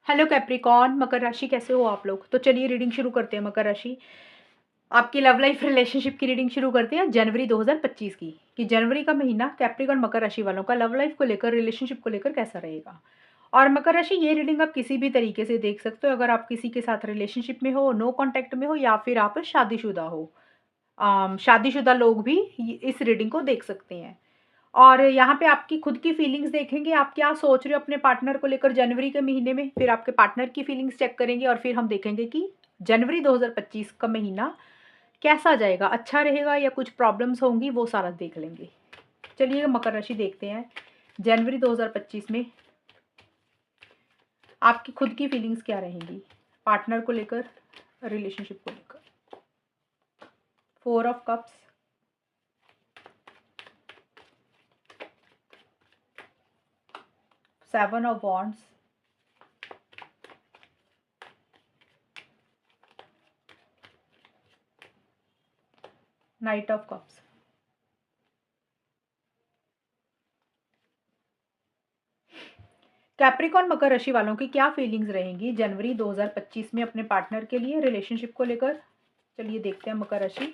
Hello Capricorn, मकर राशि कैसे हो आप लोग। तो चलिए रीडिंग शुरू करते हैं। मकर राशि आपकी लव लाइफ रिलेशनशिप की रीडिंग शुरू करते हैं जनवरी 2025 की कि जनवरी का महीना कैप्रिकॉन मकर राशि वालों का लव लाइफ को लेकर, रिलेशनशिप को लेकर कैसा रहेगा। और मकर राशि ये रीडिंग आप किसी भी तरीके से देख सकते हो, अगर आप किसी के साथ रिलेशनशिप में हो, नो कॉन्टैक्ट में हो, या फिर आप शादीशुदा हो। शादीशुदा लोग भी इस रीडिंग को देख सकते हैं। और यहाँ पे आपकी खुद की फीलिंग्स देखेंगे, आप क्या सोच रहे हो अपने पार्टनर को लेकर जनवरी के महीने में, फिर आपके पार्टनर की फीलिंग्स चेक करेंगे और फिर हम देखेंगे कि जनवरी 2025 का महीना कैसा जाएगा, अच्छा रहेगा या कुछ प्रॉब्लम्स होंगी, वो सारा देख लेंगे। चलिए मकर राशि देखते हैं जनवरी 2025 में आपकी खुद की फीलिंग्स क्या रहेंगी पार्टनर को लेकर, रिलेशनशिप को लेकर। 4 of cups, 7 of wands, knight of cups. Capricorn मकर राशि वालों की क्या फीलिंग्स रहेंगी जनवरी 2025 में अपने पार्टनर के लिए, रिलेशनशिप को लेकर। चलिए देखते हैं मकर राशि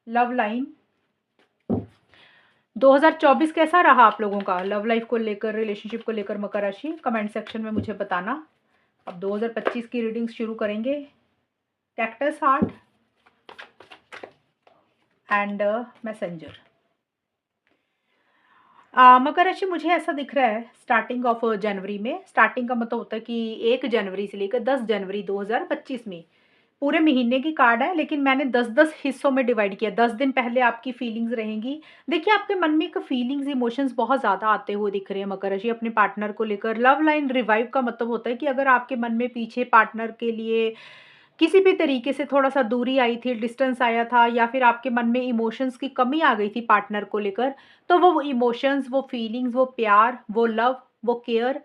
लव लाइन 2024 कैसा रहा आप लोगों का लव लाइफ को लेकर, रिलेशनशिप को लेकर। मकर राशि कमेंट सेक्शन में मुझे बताना। अब 2025 की रीडिंग्स शुरू करेंगे। Cactus heart and messenger. मकर राशि मुझे ऐसा दिख रहा है स्टार्टिंग ऑफ जनवरी में, स्टार्टिंग का मतलब होता है कि 1 जनवरी से लेकर 10 जनवरी 2025 में पूरे महीने की कार्ड है, लेकिन मैंने 10-10 हिस्सों में डिवाइड किया। 10 दिन पहले आपकी फीलिंग्स रहेंगी। देखिए आपके मन में एक फीलिंग्स, इमोशंस बहुत ज़्यादा आते हुए दिख रहे हैं मकर राशि अपने पार्टनर को लेकर। लव लाइन रिवाइव का मतलब होता है कि अगर आपके मन में पीछे पार्टनर के लिए किसी भी तरीके से थोड़ा-सा दूरी आई थी, डिस्टेंस आया था, या फिर आपके मन में इमोशंस की कमी आ गई थी पार्टनर को लेकर, तो वो इमोशंस, वो फीलिंग्स, वो प्यार, वो लव, वो केयर,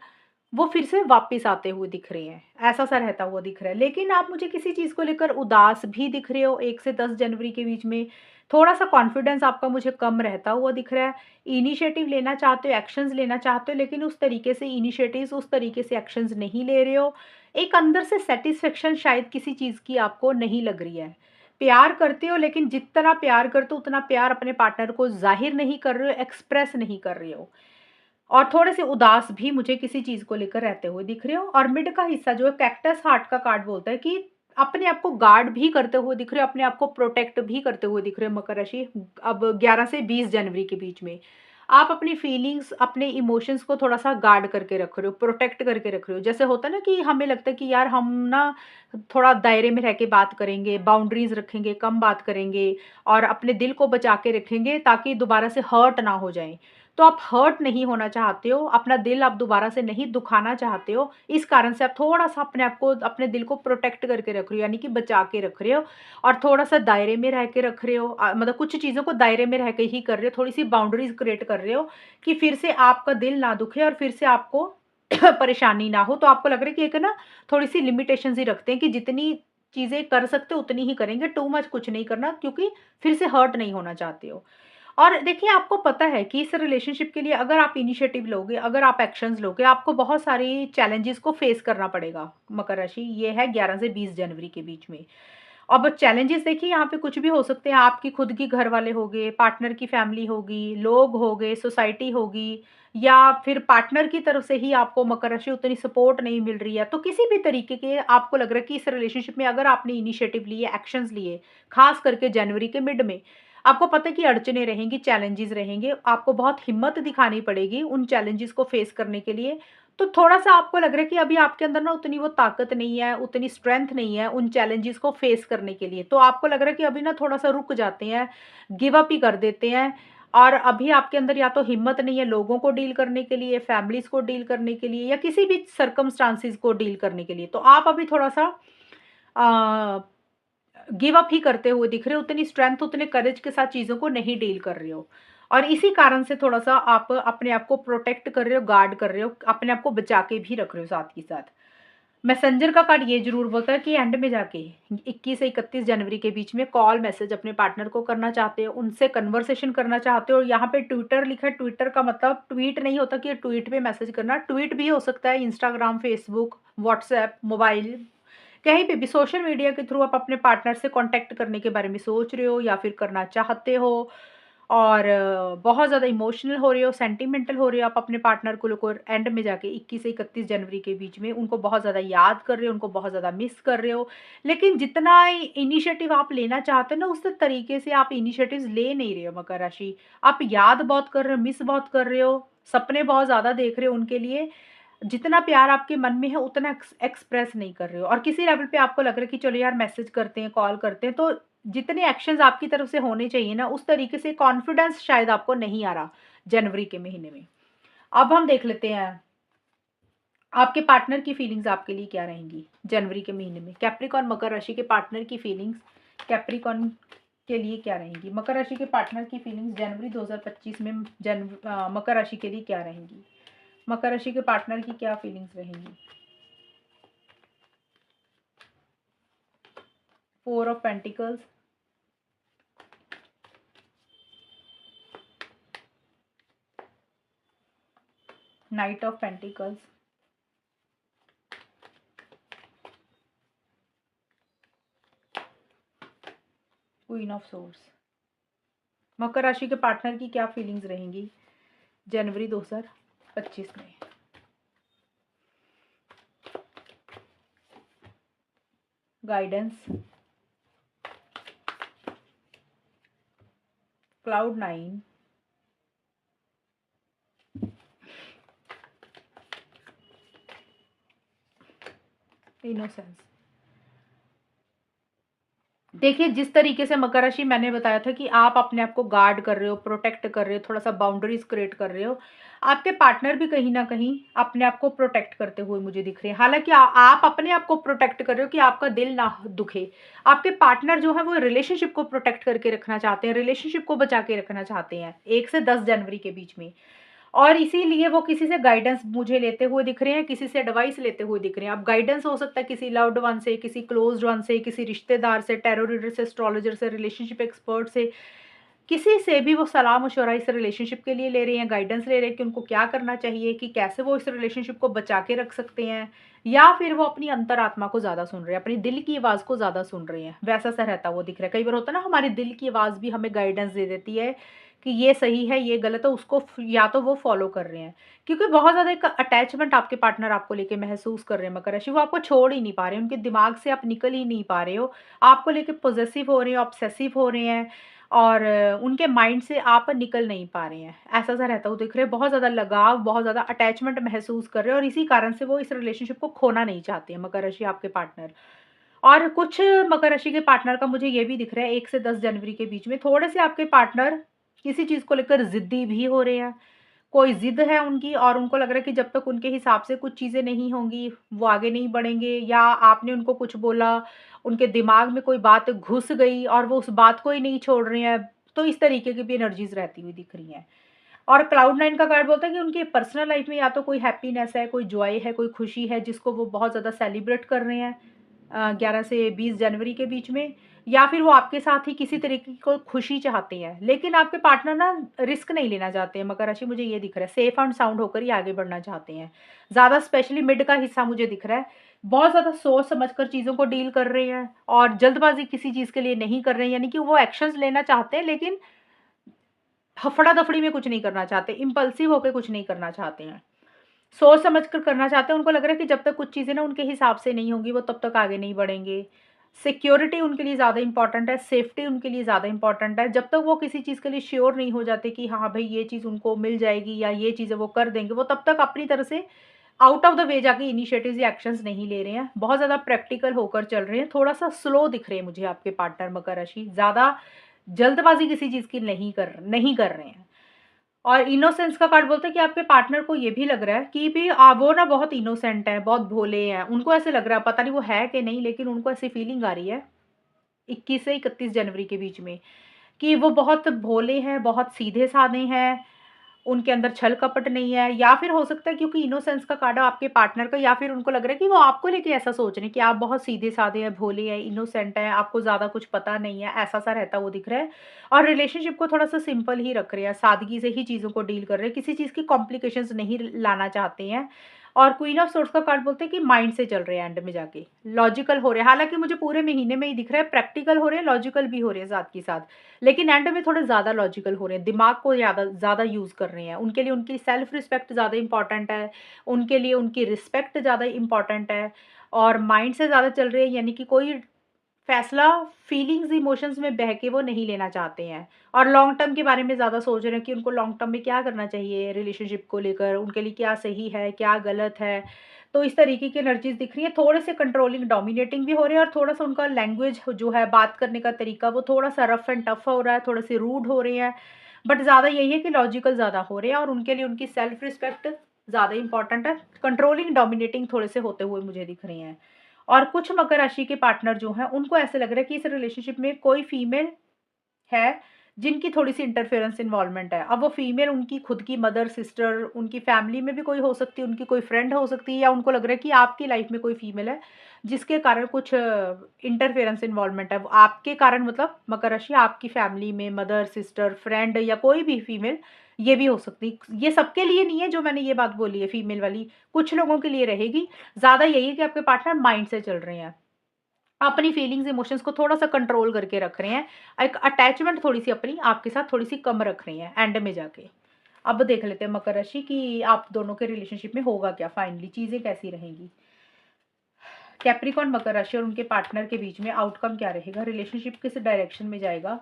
वो फिर से वापस आते हुए दिख रहे हैं। ऐसा-सा रहता हुआ दिख रहा है। लेकिन आप मुझे किसी चीज़ को लेकर उदास भी दिख रहे हो 1 से 10 जनवरी के बीच में। थोड़ा-सा कॉन्फिडेंस आपका मुझे कम रहता हुआ दिख रहा है। इनिशिएटिव लेना चाहते हो, एक्शंस लेना चाहते हो, लेकिन उस तरीके से इनिशिएटिव्स, उस तरीके से एक्शंस नहीं ले रहे हो। एक अंदर से सैटिस्फैक्शन शायद किसी चीज़ की आपको नहीं लग रही है। प्यार करते हो, लेकिन जितना प्यार करते हो उतना प्यार अपने पार्टनर को ज़ाहिर नहीं कर रहे हो, एक्सप्रेस नहीं कर रहे हो। और थोड़े से उदास भी मुझे किसी चीज़ को लेकर रहते हुए दिख रहे हो। और मिड का हिस्सा जो है कैक्टस हार्ट का कार्ड बोलता है कि अपने आप को गार्ड भी करते हुए दिख रहे हो, अपने आप को प्रोटेक्ट भी करते हुए दिख रहे हो मकर राशि अब 11 से 20 जनवरी के बीच में। आप अपनी फीलिंग्स, अपने इमोशंस को थोड़ा-सा गार्ड करके रख रहे हो, प्रोटेक्ट करके रख रहे हो। जैसे होता है ना कि हमें लगता है कि यार हम ना थोड़ा दायरे में रह के बात करेंगे, बाउंड्रीज़ रखेंगे, कम बात करेंगे और अपने दिल को बचा के रखेंगे ताकि दोबारा से हर्ट ना हो जाएँ। तो आप हर्ट नहीं होना चाहते हो, अपना दिल आप दोबारा से नहीं दुखाना चाहते हो, इस कारण से आप थोड़ा-सा अपने आप को, अपने दिल को प्रोटेक्ट करके रख रहे हो, यानी कि बचा के रख रहे हो और थोड़ा-सा दायरे में रह के रख रहे हो। मतलब कुछ चीज़ों को दायरे में रह के ही कर रहे हो, थोड़ी-सी बाउंड्रीज़ क्रिएट कर रहे हो कि फिर से आपका दिल ना दुखे और फिर से आपको परेशानी ना हो। तो आपको लग रहा है कि एक ना थोड़ी-सी लिमिटेशंस ही रखते हैं कि जितनी चीज़ें कर सकते हो उतनी ही करेंगे, टू मच कुछ नहीं करना, क्योंकि फिर से हर्ट नहीं होना चाहते हो। और देखिए आपको पता है कि इस रिलेशनशिप के लिए अगर आप इनिशिएटिव लोगे, अगर आप एक्शंस लोगे, आपको बहुत सारी चैलेंजेस को फेस करना पड़ेगा मकर राशि। ये है 11 से 20 जनवरी के बीच में। अब चैलेंजेस देखिए यहाँ पे कुछ भी हो सकते हैं। आपकी खुद की घर वाले हो गए, पार्टनर की फैमिली होगी, लोग हो गए, सोसाइटी होगी, या फिर पार्टनर की तरफ से ही आपको मकर राशि उतनी सपोर्ट नहीं मिल रही है। तो किसी भी तरीके के आपको लग रहा है कि इस रिलेशनशिप में अगर आपने इनिशिएटिव लिए, एक्शंस लिए, खास करके जनवरी के मिड में, आपको पता है कि अड़चनें रहेंगी, चैलेंजेस रहेंगे। आपको बहुत हिम्मत दिखानी पड़ेगी उन चैलेंजेस को फेस करने के लिए। तो थोड़ा-सा आपको लग रहा है कि अभी आपके अंदर ना उतनी वो ताकत नहीं है, उतनी स्ट्रेंथ नहीं है उन चैलेंजेस को फेस करने के लिए। तो आपको लग रहा है कि अभी ना थोड़ा-सा रुक जाते हैं, गिव अप ही कर देते हैं। और अभी आपके अंदर या तो हिम्मत नहीं है लोगों को डील करने के लिए, फैमिलीज़ को डील करने के लिए, या किसी भी सर्कमस्टांसेस को डील करने के लिए। तो आप अभी थोड़ा-सा अ, गिव अप ही करते हुए दिख रहे हो, उतनी स्ट्रेंथ, उतने करेज के साथ चीज़ों को नहीं डील कर रहे हो। और इसी कारण से थोड़ा-सा आप अपने आप को प्रोटेक्ट कर रहे हो, गार्ड कर रहे हो, अपने आप को बचा के भी रख रहे हो साथ ही साथ। मैसेंजर का कार्ड ये ज़रूर बोलता है कि एंड में जाके 21 से 31 जनवरी के बीच में कॉल मैसेज अपने पार्टनर को करना चाहते हो, उनसे कन्वर्सेशन करना चाहते हो। यहाँ पे ट्विटर लिखा है, ट्विटर का मतलब ट्वीट नहीं होता कि ट्वीट पे मैसेज करना, ट्वीट भी हो सकता है इंस्टाग्राम, फेसबुक, व्हाट्सएप, मोबाइल, कहीं पे भी सोशल मीडिया के थ्रू आप अपने पार्टनर से कॉन्टैक्ट करने के बारे में सोच रहे हो या फिर करना चाहते हो और बहुत ज़्यादा इमोशनल हो रहे हो, सेंटिमेंटल हो रहे हो आप अपने पार्टनर को लेकर एंड में जाके 21 से 31 जनवरी के बीच में उनको बहुत ज़्यादा याद कर रहे हो, उनको बहुत ज़्यादा मिस कर रहे हो। लेकिन जितना इनिशिएटिव आप लेना चाहते हो ना, उस तरीके से आप इनिशिएटिव्स ले नहीं रहे हो मकर राशि। आप याद बहुत कर रहे हो, मिस बहुत कर रहे हो, सपने बहुत ज़्यादा देख रहे हो उनके लिए। जितना प्यार आपके मन में है उतना एक्सप्रेस नहीं कर रहे हो और किसी लेवल पे आपको लग रहा है कि चलो यार मैसेज करते हैं, कॉल करते हैं, तो जितने एक्शंस आपकी तरफ से होने चाहिए ना, उस तरीके से कॉन्फिडेंस शायद आपको नहीं आ रहा जनवरी के महीने में। अब हम देख लेते हैं आपके पार्टनर की फीलिंग्स आपके लिए क्या रहेंगी जनवरी के महीने में। कैप्रिकॉर्न मकर राशि के पार्टनर की फीलिंग्स कैप्रिकॉर्न के लिए क्या रहेंगी। मकर राशि के पार्टनर की फीलिंग्स जनवरी 2025 में मकर राशि के लिए क्या रहेंगी। मकर राशि के पार्टनर की क्या फीलिंग्स रहेंगी। 4 of pentacles, knight of pentacles, queen of swords. मकर राशि के पार्टनर की क्या फीलिंग्स रहेंगी जनवरी 2025 में। Guidance, cloud 9, innocence. देखिए जिस तरीके से मकर राशि मैंने बताया था कि आप अपने आप को गार्ड कर रहे हो, प्रोटेक्ट कर रहे हो, थोड़ा सा बाउंड्रीज क्रिएट कर रहे हो, आपके पार्टनर भी कहीं ना कहीं अपने आप को प्रोटेक्ट करते हुए मुझे दिख रहे हैं। हालांकि आप अपने आप को प्रोटेक्ट कर रहे हो कि आपका दिल ना दुखे। आपके पार्टनर जो है वो रिलेशनशिप को प्रोटेक्ट करके रखना चाहते हैं, रिलेशनशिप को बचा के रखना चाहते हैं 1 से 10 जनवरी के बीच में। और इसीलिए वो किसी से गाइडेंस मुझे लेते हुए दिख रहे हैं, किसी से एडवाइस लेते हुए दिख रहे हैं। अब गाइडेंस हो सकता है किसी लव्ड वन से, किसी क्लोज्ड वन से, किसी रिश्तेदार से, टैरो रीडर से, एस्ट्रोलॉजर से, रिलेशनशिप एक्सपर्ट से, किसी से भी वो सलाह मशवरा इस रिलेशनशिप के लिए ले रहे हैं, गाइडेंस ले रहे हैं कि उनको क्या करना चाहिए, कि कैसे वो इस रिलेशनशिप को बचा के रख सकते हैं, या फिर वो अपनी अंतरात्मा को ज़्यादा सुन रहे हैं, अपनी दिल की आवाज़ को ज़्यादा सुन रहे हैं। वैसा सा रहता वो दिख रहा है। कई बार होता है ना, हमारी दिल की आवाज़ भी हमें गाइडेंस दे देती है कि ये सही है, ये गलत है, उसको या तो वो फॉलो कर रहे हैं। क्योंकि बहुत ज़्यादा एक अटैचमेंट आपके पार्टनर आपको लेके महसूस कर रहे हैं मकर राशि। वो आपको छोड़ ही नहीं पा रहे हैं, उनके दिमाग से आप निकल ही नहीं पा रहे हो। आपको लेके पॉसेसिव हो रहे हैं, ऑब्सेसिव हो रहे हैं और उनके माइंड से आप निकल नहीं पा रहे हैं। ऐसा-सा रहता हुआ दिख रहा है। बहुत ज़्यादा लगाव, बहुत ज़्यादा अटैचमेंट महसूस कर रहे हैं और इसी कारण से वो इस रिलेशनशिप को खोना नहीं चाहते हैं मकर राशि आपके पार्टनर। और कुछ मकर राशि के पार्टनर का मुझे ये भी दिख रहा है 1 से 10 जनवरी के बीच में थोड़े से आपके पार्टनर किसी चीज़ को लेकर ज़िद्दी भी हो रहे हैं। कोई ज़िद है उनकी और उनको लग रहा है कि जब तक उनके हिसाब से कुछ चीज़ें नहीं होंगी, वो आगे नहीं बढ़ेंगे, या आपने उनको कुछ बोला, उनके दिमाग में कोई बात घुस गई और वो उस बात को ही नहीं छोड़ रहे हैं। तो इस तरीके की भी एनर्जीज़ रहती हुई दिख रही हैं। और क्लाउड 9 का कार्ड बोलता है कि उनकी पर्सनल लाइफ़ में या तो कोई हैप्पीनेस है, कोई जॉय है, कोई खुशी है जिसको वो बहुत ज़्यादा सेलिब्रेट कर रहे हैं 11 से 20 जनवरी के बीच में, या फिर वो आपके साथ ही किसी तरीके की कोई खुशी चाहते हैं। लेकिन आपके पार्टनर ना रिस्क नहीं लेना चाहते हैं मकर राशि, मुझे ये दिख रहा है। सेफ एंड साउंड होकर ही आगे बढ़ना चाहते हैं। ज़्यादा स्पेशली मिड का हिस्सा मुझे दिख रहा है। बहुत ज़्यादा सोच समझ कर चीज़ों को डील कर रहे हैं और जल्दबाज़ी किसी चीज़ के लिए नहीं कर रहे हैं। यानी कि वो एक्शंस लेना चाहते हैं लेकिन हफ़ड़ा-दफ़ड़ी में कुछ नहीं करना चाहते, इम्पल्सिव होके कुछ नहीं करना चाहते हैं। सोच समझ कर करना चाहते हैं। उनको लग रहा है कि जब तक कुछ चीज़ें ना उनके हिसाब से नहीं होंगी, वो तब तक आगे नहीं बढ़ेंगे। सिक्योरिटी उनके लिए ज़्यादा इम्पोर्टेंट है, सेफ्टी उनके लिए ज़्यादा इम्पोर्टेंट है। जब तक वो किसी चीज़ के लिए श्योर नहीं हो जाते कि हाँ भई ये चीज़ उनको मिल जाएगी या ये चीज़ें वो कर देंगे, वो तब तक अपनी तरफ से आउट ऑफ द वे जाके इनिशिएटिव्स या एक्शंस नहीं ले रहे हैं। बहुत ज़्यादा प्रैक्टिकल होकर चल रहे हैं। थोड़ा-सा स्लो दिख रहे हैं मुझे आपके पार्टनर मकर राशि। ज़्यादा जल्दबाज़ी किसी चीज़ की नहीं कर रहे हैं। और इनोसेंस का कार्ड बोलता है कि आपके पार्टनर को ये भी लग रहा है कि भी वो ना बहुत इनोसेंट है, बहुत भोले हैं। उनको ऐसे लग रहा है, पता नहीं वो है कि नहीं, लेकिन उनको ऐसी फीलिंग आ रही है 21 से 31 जनवरी के बीच में कि वो बहुत भोले हैं, बहुत सीधे-साधे हैं उनके अंदर छल कपट नहीं है, या फिर हो सकता है क्योंकि इनोसेंस का कार्ड है आपके पार्टनर का, या फिर उनको लग रहा है कि वो आपको लेके ऐसा सोच रहे हैं कि आप बहुत सीधे-साधे हैं, भोले हैं, इनोसेंट हैं, आपको ज़्यादा कुछ पता नहीं है, ऐसा-सा रहता वो दिख रहा है। और रिलेशनशिप को थोड़ा-सा सिंपल ही रख रहे हैं, सादगी से ही चीज़ों को डील कर रहे हैं, किसी चीज़ की कॉम्प्लिकेशंस नहीं लाना चाहते हैं। और क्वीन ऑफ सोर्ड्स का कार्ड बोलते हैं कि माइंड से चल रहे हैं एंड में जाके, लॉजिकल हो रहे हैं। हालाँकि मुझे पूरे महीने में ही दिख रहा है प्रैक्टिकल हो रहे हैं, लॉजिकल भी हो रहे हैं साथ के साथ। लेकिन एंड में थोड़े ज़्यादा लॉजिकल हो रहे हैं, दिमाग को ज़्यादा ज़्यादा यूज़ कर रहे हैं। उनके लिए उनकी सेल्फ रिस्पेक्ट ज़्यादा इम्पोर्टेंट है, उनके लिए उनकी रिस्पेक्ट ज़्यादा इम्पोर्टेंट है, और माइंड से ज़्यादा चल रहे हैं, यानी कि कोई फैसला फीलिंग्स, इमोशंस में बह के वो नहीं लेना चाहते हैं, और लॉन्ग टर्म के बारे में ज़्यादा सोच रहे हैं कि उनको लॉन्ग टर्म में क्या करना चाहिए रिलेशनशिप को लेकर, उनके लिए क्या सही है, क्या गलत है। तो इस तरीके की एनर्जीज़ दिख रही हैं, थोड़े से कंट्रोलिंग, डोमिनेटिंग भी हो रहे हैं, और थोड़ा-सा उनका लैंग्वेज जो है, बात करने का तरीका, वो थोड़ा-सा रफ एंड टफ हो रहा है, थोड़े-से रूड हो रहे हैं। बट ज़्यादा यही है कि लॉजिकल ज़्यादा हो रहे हैं, और उनके लिए उनकी सेल्फ रिस्पेक्ट ज़्यादा इम्पोर्टेंट है। कंट्रोलिंग, डोमिनेटिंग थोड़े से होते हुए मुझे दिख रहे हैं। और कुछ मकर राशि के पार्टनर जो हैं, उनको ऐसे लग रहा है कि इस रिलेशनशिप में कोई फीमेल है, जिनकी थोड़ी-सी इंटरफेरेंस इन्वॉल्वमेंट है। अब वो फीमेल उनकी खुद की मदर, सिस्टर, उनकी फैमिली में भी कोई हो सकती है, उनकी कोई फ्रेंड हो सकती है, या उनको लग रहा है कि आपकी लाइफ में कोई फीमेल है, जिसके कारण कुछ इंटरफेरेंस इन्वॉल्वमेंट है। वो आपके कारण, मतलब मकर राशि आपकी फैमिली में मदर, सिस्टर, फ्रेंड, या कोई भी फीमेल, ये भी हो सकती। ये सबके लिए नहीं है जो मैंने ये बात बोली है फीमेल वाली, कुछ लोगों के लिए रहेगी। ज़्यादा यही है कि आपके पार्टनर माइंड से चल रहे हैं। अपनी फीलिंग्स, इमोशंस को थोड़ा-सा कंट्रोल करके रख रहे हैं। एक अटैचमेंट थोड़ी-सी अपनी आपके साथ थोड़ी-सी कम रख रहे हैं एंड में जाके। अब देख लेते हैं मकर राशि कि आप दोनों के रिलेशनशिप में होगा क्या फाइनली, चीज़ें कैसी रहेंगी? कैप्रिकॉर्न, मकर राशि और उनके पार्टनर के बीच में आउटकम क्या रहेगा? रिलेशनशिप किस डायरेक्शन में जाएगा?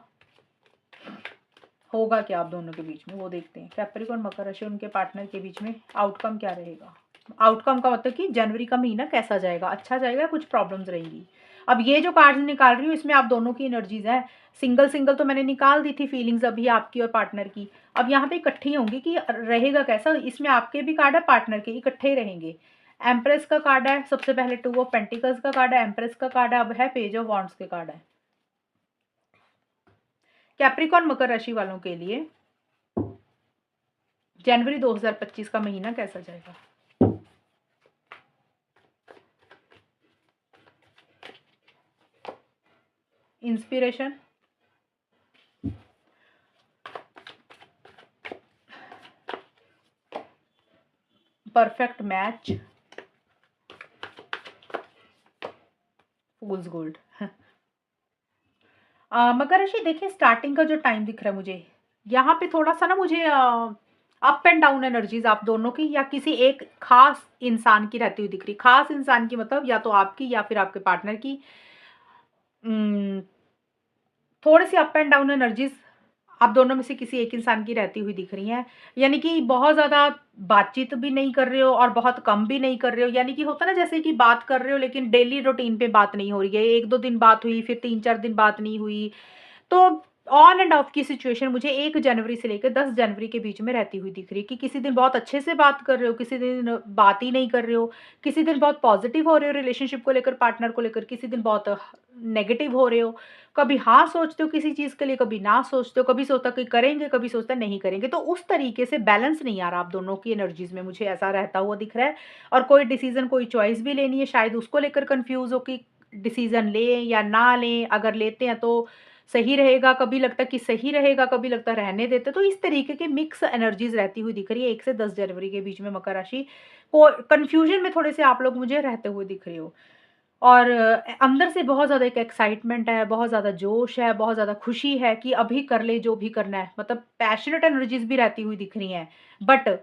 होगा क्या आप दोनों के बीच में, वो देखते हैं। कैप्रिकॉर्न, मकर राशि और उनके पार्टनर के बीच में आउटकम क्या रहेगा? आउटकम का मतलब कि जनवरी का महीना कैसा जाएगा? अच्छा जाएगा, कुछ प्रॉब्लम्स रहेंगी? अब ये जो कार्ड्स निकाल रही हूँ, इसमें आप दोनों की एनर्जीज़ हैं। सिंगल-सिंगल तो मैंने निकाल दी थी फीलिंग्स अभी आपकी और पार्टनर की। अब यहाँ पे इकट्ठी होंगी कि रहेगा कैसा? इसमें आपके भी कार्ड है, पार्टनर के, इकट्ठे ही रहेंगे। एम्प्रेस का कार्ड है, सबसे पहले 2 ऑफ पेंटिकल्स का कार्ड है, एम्प्रेस का कार्ड है, अब है पेज ऑफ वांड्स के कार्ड है। कैप्रिकॉर्न, मकर राशि वालों के लिए जनवरी 2025 का महीना कैसा जाएगा? इंस्पिरेशन, परफेक्ट मैच, फूल्स गोल्ड। मकर राशि, देखिए स्टार्टिंग का जो टाइम दिख रहा है मुझे, यहाँ पे थोड़ा-सा ना मुझे अप एंड डाउन एनर्जीज़ आप दोनों की या किसी एक खास इंसान की रहती हुई दिख रही। खास इंसान की मतलब या तो आपकी या फिर आपके पार्टनर की। उम, थोड़ी-सी अप एंड डाउन एनर्जीज़ आप दोनों में से किसी एक इंसान की रहती हुई दिख रही हैं। यानी कि बहुत ज़्यादा बातचीत भी नहीं कर रहे हो और बहुत कम भी नहीं कर रहे हो। यानी कि होता है ना, जैसे कि बात कर रहे हो लेकिन डेली रूटीन पे बात नहीं हो रही है। 1-2 दिन बात हुई, फिर 3-4 दिन बात नहीं हुई। तो ऑन एंड ऑफ की सिचुएशन मुझे 1 जनवरी से लेकर 10 जनवरी के बीच में रहती हुई दिख रही है कि किसी दिन बहुत अच्छे से बात कर रहे हो, किसी दिन बात ही नहीं कर रहे हो, किसी दिन बहुत पॉजिटिव हो रहे हो रिलेशनशिप को लेकर, पार्टनर को लेकर, किसी दिन बहुत नेगेटिव हो रहे हो। कभी हाँ सोचते हो किसी चीज़ के लिए, कभी ना सोचते हो, कभी सोचता कि करेंगे, कभी सोचता नहीं करेंगे। तो उस तरीके से बैलेंस नहीं आ रहा आप दोनों की एनर्जीज़ में, मुझे ऐसा रहता हुआ दिख रहा है। और कोई डिसीज़न, कोई चॉइस भी लेनी है, शायद उसको लेकर कन्फ्यूज़ हो कि डिसीज़न लें या ना लें, अगर लेते हैं तो सही रहेगा, कभी लगता है कि सही रहेगा, कभी लगता है रहने देते। तो इस तरीके की मिक्स एनर्जीज़ रहती हुई दिख रही है 1 से 10 जनवरी के बीच में मकर राशि को। कन्फ्यूज़न में थोड़े से आप लोग मुझे रहते हुए दिख रहे हो। और अंदर से बहुत ज़्यादा एक एक्साइटमेंट है, बहुत ज़्यादा जोश है, बहुत ज़्यादा खुशी है कि अभी कर ले जो भी करना है। मतलब पैशनेट एनर्जीज़ भी रहती हुई दिख रही हैं। बट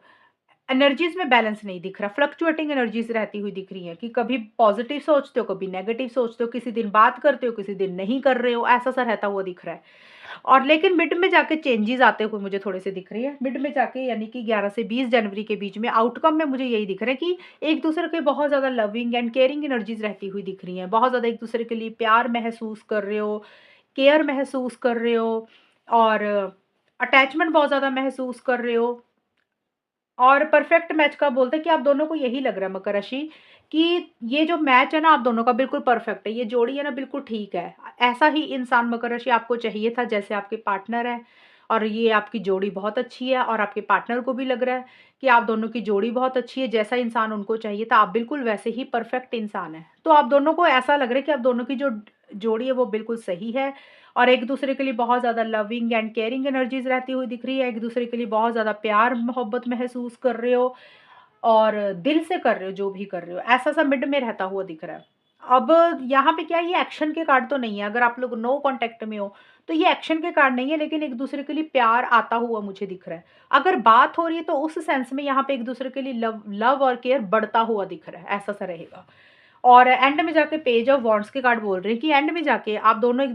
एनर्जीज़ में बैलेंस नहीं दिख रहा, फ्लक्चुएटिंग एनर्जीज़ रहती हुई दिख रही हैं कि कभी पॉज़िटिव सोचते हो, कभी नेगेटिव सोचते हो, किसी दिन बात करते हो, किसी दिन नहीं कर रहे हो, ऐसा-सा रहता हुआ दिख रहा है। और लेकिन मिड में जाके चेंजेज़ आते हुए मुझे थोड़े से दिख रही है। मिड में जाके, यानी कि 11 से 20 जनवरी के बीच में आउटकम में मुझे यही दिख रहा है कि एक-दूसरे के बहुत ज़्यादा लविंग एंड केयरिंग एनर्जीज़ रहती हुई दिख रही हैं। बहुत ज़्यादा एक-दूसरे के लिए प्यार महसूस कर रहे हो, केयर महसूस कर रहे हो, और अटैचमेंट बहुत ज़्यादा महसूस कर रहे हो। और परफेक्ट मैच का बोलते हैं कि आप दोनों को यही लग रहा है मकर राशि कि ये जो मैच है ना आप दोनों का बिल्कुल परफेक्ट है, ये जोड़ी है ना बिल्कुल ठीक है। ऐसा ही इंसान मकर राशि आपको चाहिए था जैसे आपके पार्टनर है, और ये आपकी जोड़ी बहुत अच्छी है और आपके पार्टनर को भी लग रहा है कि आप दोनों की जोड़ी बहुत अच्छी है, जैसा इंसान उनको चाहिए था, आप बिल्कुल वैसे ही परफेक्ट इंसान हैं। तो आप दोनों को ऐसा लग रहा है कि आप दोनों की जो जोड़ी है वो बिल्कुल सही है और एक-दूसरे के लिए बहुत ज़्यादा लविंग एंड केयरिंग एनर्जीज़ रहती हुई दिख रही है, एक-दूसरे के लिए बहुत ज़्यादा प्यार-मोहब्बत महसूस कर रहे हो और दिल से कर रहे हो जो भी कर रहे हो, ऐसा-सा मिड में रहता हुआ दिख रहा है। अब यहाँ पे क्या है, ये एक्शन के कार्ड तो नहीं है, अगर आप लोग नो कॉन्टैक्ट में हो, तो ये एक्शन के कार्ड नहीं है, लेकिन एक-दूसरे के लिए प्यार आता हुआ मुझे दिख रहा है। अगर बात हो रही है तो उस सेंस में यहाँ पे एक-दूसरे के लिए लव लव और केयर बढ़ता हुआ दिख रहा है, ऐसा-सा रहेगा। और एंड में जाके पेज ऑफ वॉन्ड्स के कार्ड बोल रहे हैं कि एंड में जाके आप दोनों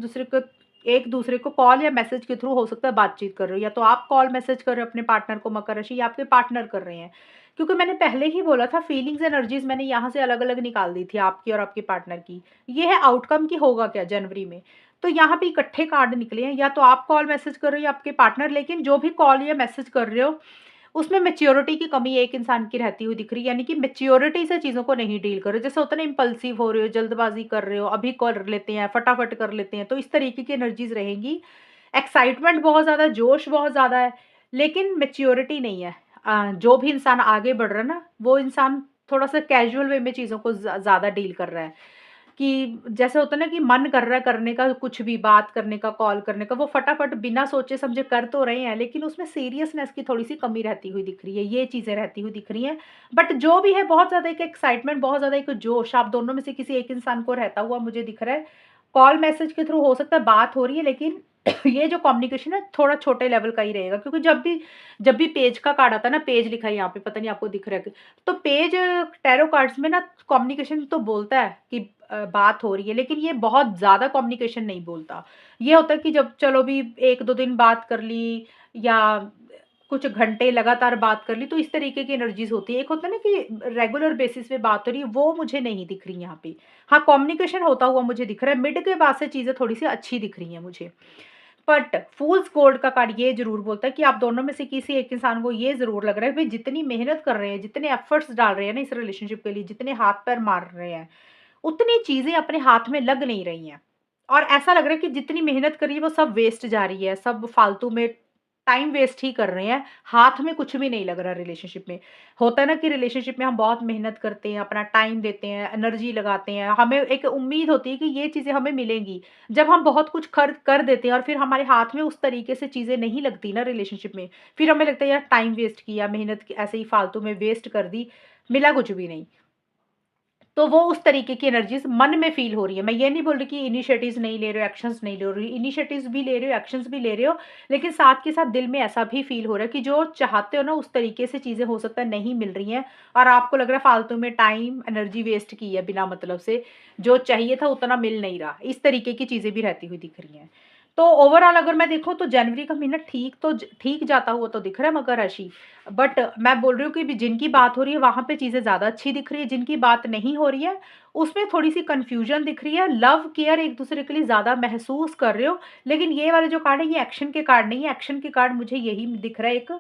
एक-दूसरे को कॉल या मैसेज के थ्रू हो सकता है बातचीत कर रहे हो, या तो आप कॉल मैसेज कर रहे हो अपने पार्टनर को मकर राशि, या आपके पार्टनर कर रहे हैं। क्योंकि मैंने पहले ही बोला था फीलिंग्स एनर्जीज़ मैंने यहाँ से अलग-अलग निकाल दी थी आपकी और आपके पार्टनर की। ये है आउटकम कि होगा क्या जनवरी में। तो यहाँ पे इकट्ठे कार्ड निकले हैं, या तो आप कॉल मैसेज कर रहे हो या आपके पार्टनर, लेकिन जो भी कॉल या मैसेज कर रहे हो उसमें मैच्योरिटी की कमी एक इंसान की रहती हुई दिख रही है, यानी कि मैच्योरिटी से चीज़ों को नहीं डील कर रहे हो। जैसे होता है ना, इम्पल्सिव हो रहे हो, जल्दबाज़ी कर रहे हो, अभी कर लेते हैं, फटाफट कर लेते हैं, तो इस तरीके की एनर्जीज़ रहेंगी। एक्साइटमेंट बहुत ज़्यादा है, जोश बहुत ज़्यादा है, लेकिन मैच्योरिटी नहीं है। जो भी इंसान आगे बढ़ रहा है ना, वो इंसान थोड़ा-सा कैजुअल वे में चीज़ों को ज़्यादा डील कर रहा है। कि जैसे होता है ना कि मन कर रहा है करने का, कुछ भी बात करने का, कॉल करने का, वो फटाफट बिना सोचे समझे कर तो रहे हैं, लेकिन उसमें सीरियसनेस की थोड़ी-सी कमी रहती हुई दिख रही है, ये चीज़ें रहती हुई दिख रही हैं। बट जो भी है, बहुत ज़्यादा एक एक्साइटमेंट, बहुत ज़्यादा एक जोश आप दोनों में से किसी एक इंसान को रहता हुआ मुझे दिख रहा है। कॉल मैसेज के थ्रू हो सकता है बात हो रही है, लेकिन ये जो कम्युनिकेशन है थोड़ा छोटे लेवल का ही रहेगा, क्योंकि जब भी पेज का कार्ड आता है ना, पेज लिखा है यहाँ पे, पता नहीं आपको दिख रहा है तो पेज टैरो कार्ड्स में ना कम्युनिकेशन तो बोलता है कि बात हो रही है, लेकिन ये बहुत ज़्यादा कम्युनिकेशन नहीं बोलता। ये होता है कि जब चलो भी 1-2 दिन बात कर ली या कुछ घंटे लगातार बात कर ली, तो इस तरीके की एनर्जीज़ होती है। एक होता है ना कि रेगुलर बेसिस पे बात हो रही है, वो मुझे नहीं दिख रही यहाँ पे। हाँ, कम्युनिकेशन होता हुआ मुझे दिख रहा है, मिड के बाद से चीज़ें थोड़ी-सी अच्छी दिख रही हैं मुझे। बट फूल्स गोल्ड का कार्ड ये ज़रूर बोलता है कि आप दोनों में से किसी एक इंसान को ये ज़रूर लग रहा है, भई जितनी मेहनत कर रहे हैं, जितने एफर्ट्स डाल रहे हैं ना इस रिलेशनशिप के लिए, जितने हाथ-पैर मार रहे हैं, उतनी चीज़ें अपने हाथ में लग नहीं रही हैं। और ऐसा लग रहा है कि जितनी मेहनत करी है वो सब वेस्ट जा रही है, सब फालतू में टाइम वेस्ट ही कर रहे हैं, हाथ में कुछ भी नहीं लग रहा रिलेशनशिप में। होता है ना कि रिलेशनशिप में हम बहुत मेहनत करते हैं, अपना टाइम देते हैं, एनर्जी लगाते हैं, हमें एक उम्मीद होती है कि ये चीज़ें हमें मिलेंगी। जब हम बहुत कुछ खर्च कर देते हैं और फिर हमारे हाथ में उस तरीके से चीज़ें नहीं लगती ना रिलेशनशिप में, फिर हमें लगता है यार टाइम वेस्ट किया, मेहनत ऐसे ही फालतू में वेस्ट कर दी, मिला कुछ भी नहीं। तो वो उस तरीके की एनर्जीज़ मन में फ़ील हो रही है। मैं ये नहीं बोल रही कि इनिशिएटिव्स नहीं ले रहे हो, एक्शंस नहीं ले रहे हो, इनिशिएटिव्स भी ले रहे हो, एक्शंस भी ले रहे हो, लेकिन साथ के साथ दिल में ऐसा भी फ़ील हो रहा है कि जो चाहते हो ना उस तरीके से चीज़ें हो सकता है नहीं मिल रही हैं और आपको लग रहा है फालतू में टाइम, एनर्जी वेस्ट की है बिना मतलब से, जो चाहिए था उतना मिल नहीं रहा। इस तरीके की चीज़ें भी रहती हुई दिख रही हैं। तो ओवरऑल अगर मैं देखूँ तो जनवरी का महीना ठीक जाता हुआ तो दिख रहा है मकर राशि। बट मैं बोल रही हूँ कि भी जिनकी बात हो रही है वहाँ पे चीज़ें ज़्यादा अच्छी दिख रही है, जिनकी बात नहीं हो रही है, उसमें थोड़ी-सी कन्फ्यूज़न दिख रही है, लव केयर एक-दूसरे के लिए ज़्यादा महसूस कर रहे हो। लेकिन ये वाले जो कार्ड है ये एक्शन के कार्ड नहीं है, एक्शन के कार्ड मुझे यही दिख रहा है एक,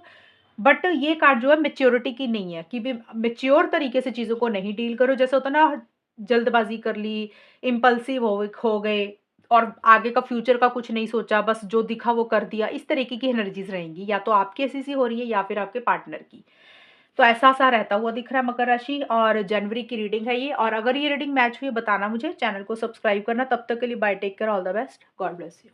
बट ये कार्ड जो है मैच्योरिटी की नहीं है कि भी मैच्योर तरीके से चीज़ों को नहीं डील करो। जैसे होता है ना, जल्दबाज़ी कर ली, इम्पल्सिव हो गए और आगे का फ्यूचर का कुछ नहीं सोचा, बस जो दिखा वो कर दिया, इस तरीके की एनर्जीज़ रहेंगी, या तो आपकी ऐसी-सी हो रही है या फिर आपके पार्टनर की। तो ऐसा-सा रहता हुआ दिख रहा है मकर राशि, और जनवरी की रीडिंग है ये। और अगर ये रीडिंग मैच हुई बताना मुझे, चैनल को सब्सक्राइब करना। तब तक के लिए bye, take care, all the best, God bless you.